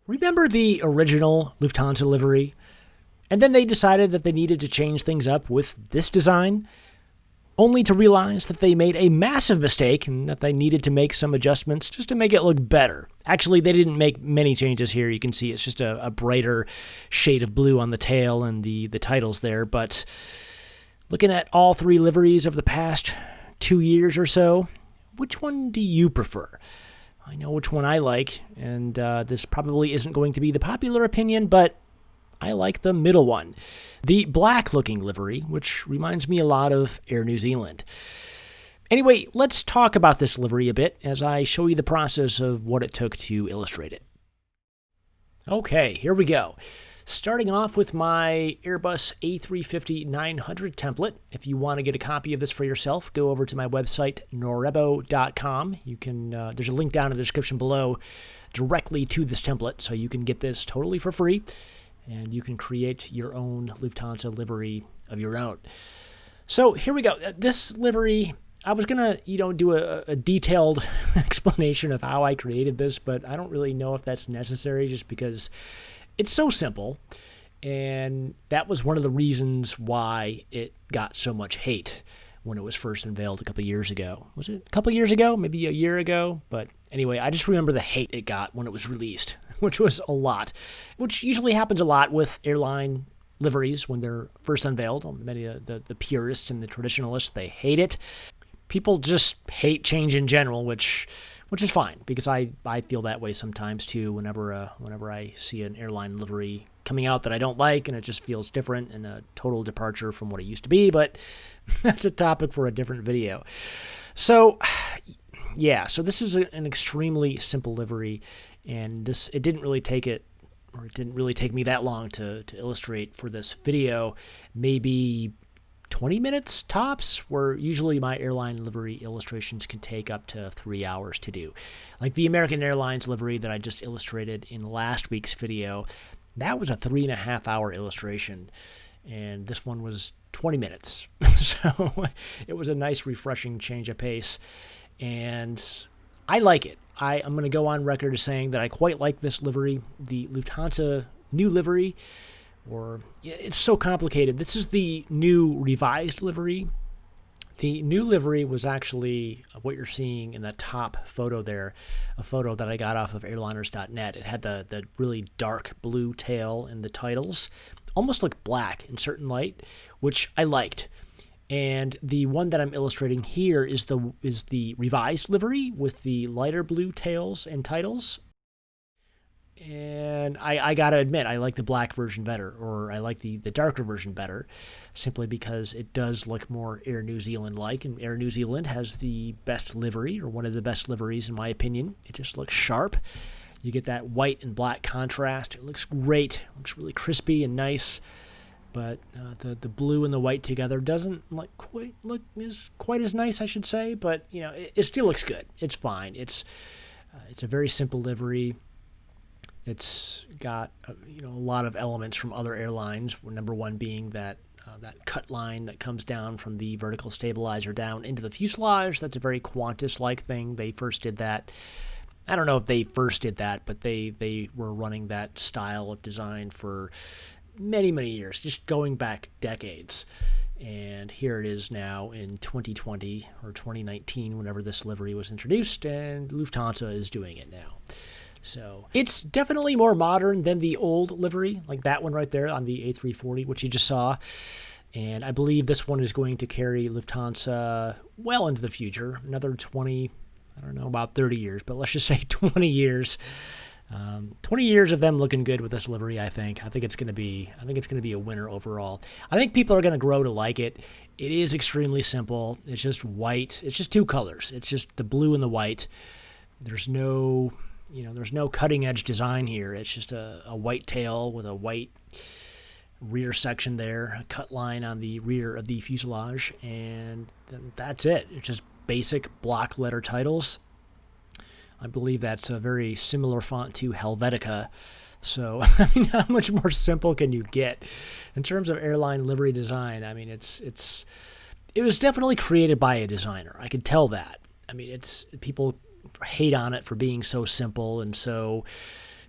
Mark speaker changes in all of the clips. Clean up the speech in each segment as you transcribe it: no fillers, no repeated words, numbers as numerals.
Speaker 1: Remember the original Lufthansa livery? And then they decided that they needed to change things up with this design, only to realize that they made a massive mistake and that they needed to make some adjustments just to make it look better. Actually, they didn't make many changes here. You can see it's just a brighter shade of blue on the tail and the titles there. But looking at all three liveries of the past 2 years or so, which one do you prefer? I know which one I like, and this probably isn't going to be the popular opinion, but I like the middle one, the black-looking livery, which reminds me a lot of Air New Zealand. Anyway, let's talk about this livery a bit as I show you the process of what it took to illustrate it. Okay, here we go. Starting off with my Airbus A350-900 template. If you want to get a copy of this for yourself, go over to my website, norebo.com. You can, there's a link down in the description below directly to this template, so you can get this totally for free, and you can create your own Lufthansa livery of your own. So here we go. This livery, I was going to, do a detailed explanation of how I created this, but I don't really know if that's necessary just because it's so simple, and that was one of the reasons why it got so much hate when it was first unveiled a couple years ago. Was it a couple years ago? Maybe a year ago? But anyway, I just remember the hate it got when it was released, which was a lot, which usually happens a lot with airline liveries when they're first unveiled. Many of the purists and the traditionalists, they hate it. People just hate change in general, which is fine, because I feel that way sometimes too whenever I see an airline livery coming out that I don't like and it just feels different and a total departure from what it used to be, but that's a topic for a different video. So yeah, so this is an extremely simple livery, and it didn't really take me that long to illustrate for this video. Maybe 20 minutes tops, where usually my airline livery illustrations can take up to 3 hours to do. Like the American Airlines livery that I just illustrated in last week's video, that was a 3.5 hour illustration, and this one was 20 minutes. So it was a nice, refreshing change of pace, and I like it. I'm going to go on record as saying that I quite like this livery, the Lufthansa new livery. Or it's so complicated. This is the new revised livery. The new livery was actually what you're seeing in that top photo there, a photo that I got off of airliners.net. It had the really dark blue tail and the titles almost looked black in certain light, which I liked. And the one that I'm illustrating here is the revised livery with the lighter blue tails and titles. And I gotta admit, I like the black version better, or I like the darker version better, simply because it does look more Air New Zealand-like, and Air New Zealand has the best livery, or one of the best liveries in my opinion. It just looks sharp. You get that white and black contrast. It looks great. It looks really crispy and nice, but the blue and the white together doesn't quite as nice, I should say, but it still looks good. It's fine. It's a very simple livery. It's got a lot of elements from other airlines. Number one being that cut line that comes down from the vertical stabilizer down into the fuselage. That's a very Qantas-like thing. They first did that. I don't know if they first did that, but they were running that style of design for many, many years, just going back decades. And here it is now in 2020 or 2019, whenever this livery was introduced, and Lufthansa is doing it now. So it's definitely more modern than the old livery, like that one right there on the A340, which you just saw. And I believe this one is going to carry Lufthansa well into the future, another 20, I don't know, about 30 years, but let's just say 20 years. 20 years of them looking good with this livery, I think. I think it's going to be a winner overall. I think people are going to grow to like it. It is extremely simple. It's just white. It's just two colors. It's just the blue and the white. There's no cutting edge design here. It's just a white tail with a white rear section there, a cut line on the rear of the fuselage, and that's it. It's just basic block letter titles. I believe that's a very similar font to Helvetica. So, I mean, how much more simple can you get in terms of airline livery design? I mean, it was definitely created by a designer. I could tell that. I mean, people hate on it for being so simple and so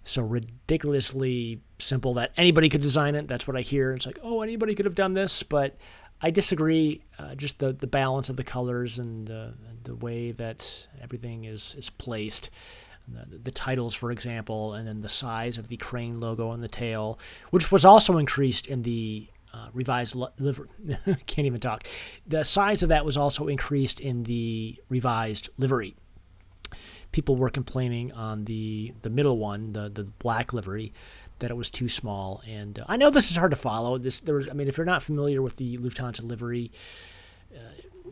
Speaker 1: so ridiculously simple that anybody could design it. That's what I hear. It's like, oh, anybody could have done this, but I disagree. Just the balance of the colors and the way that everything is placed. The titles, for example, and then the size of the crane logo on the tail, which was also increased in the revised livery. Can't even talk. The size of that was also increased in the revised livery. People were complaining on the middle one, the black livery, that it was too small. And I know this is hard to follow. If you're not familiar with the Lufthansa livery,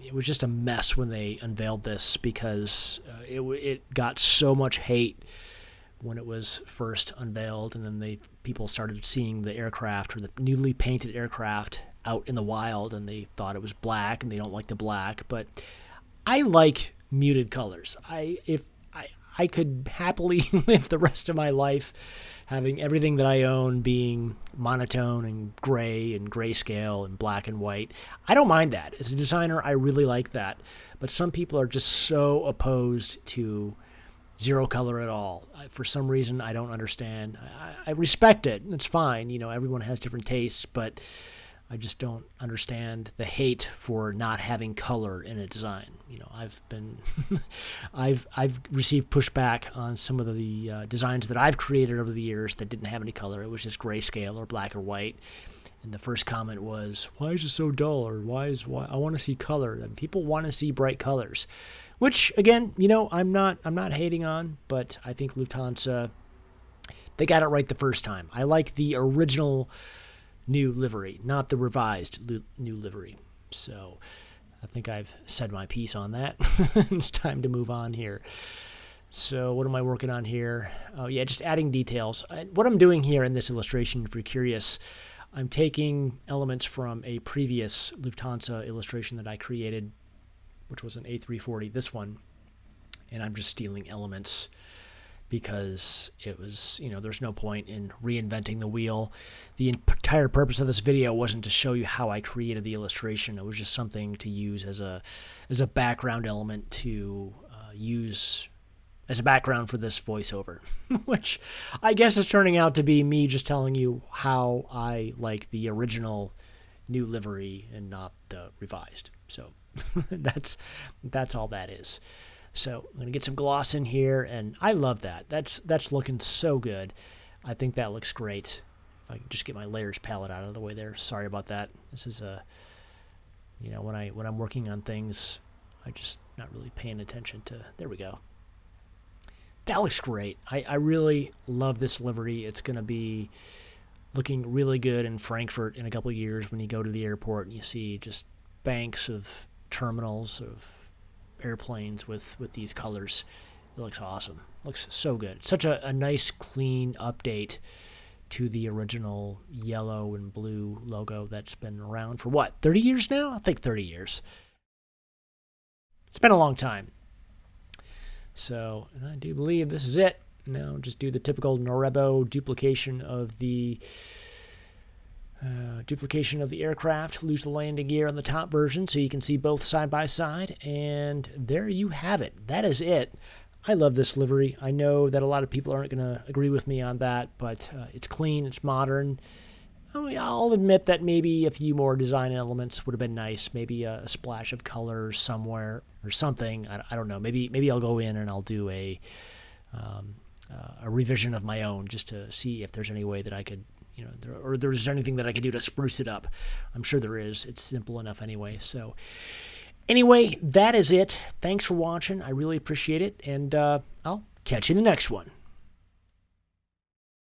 Speaker 1: it was just a mess when they unveiled this, because it got so much hate when it was first unveiled, and then people started seeing the aircraft, or the newly painted aircraft, out in the wild, and they thought it was black, and they don't like the black. But I like muted colors. I could happily live the rest of my life having everything that I own being monotone and grayscale and black and white. I don't mind that. As a designer, I really like that. But some people are just so opposed to zero color at all. For some reason, I don't understand. I respect it. It's fine. Everyone has different tastes, but I just don't understand the hate for not having color in a design. I've received pushback on some of the designs that I've created over the years that didn't have any color. It was just grayscale or black or white. And the first comment was, "Why is it so dull?" Or why I want to see color. And people want to see bright colors, which again, I'm not hating on, but I think Lufthansa, they got it right the first time. I like the original new livery, not the revised new livery. So I think I've said my piece on that. It's time to move on here. So what am I working on here? Oh yeah, just adding details. What I'm doing here in this illustration, if you're curious, I'm taking elements from a previous Lufthansa illustration that I created, which was an A340, this one, and I'm just stealing elements because it was, there's no point in reinventing the wheel. The entire purpose of this video wasn't to show you how I created the illustration. It was just something to use as a background element to use as a background for this voiceover, which I guess is turning out to be me just telling you how I like the original new livery and not the revised. So that's all that is. So I'm going to get some gloss in here, and I love that. That's looking so good. I think that looks great. If I can just get my layers palette out of the way there. Sorry about that. This is when I'm working on things, I just not really paying attention to. There we go. That looks great. I really love this livery. It's going to be looking really good in Frankfurt in a couple of years when you go to the airport and you see just banks of terminals of airplanes with these colors. It looks awesome. Looks so good. Such a nice, clean update to the original yellow and blue logo that's been around for 30 years now? I think 30 years. It's been a long time. So, and I do believe this is it. Now just do the typical Norebo duplication of the aircraft, lose the landing gear on the top version so you can see both side by side, and there you have it. That is it. I love this livery. I know that a lot of people aren't going to agree with me on that, but it's clean, it's modern. I'll admit that maybe a few more design elements would have been nice. Maybe a splash of color somewhere or something. I don't know. Maybe I'll go in and I'll do a revision of my own just to see if there's any way that I could, or there's anything that I could do to spruce it up. I'm sure there is. It's simple enough anyway. So anyway, that is it. Thanks for watching. I really appreciate it, and I'll catch you in the next one.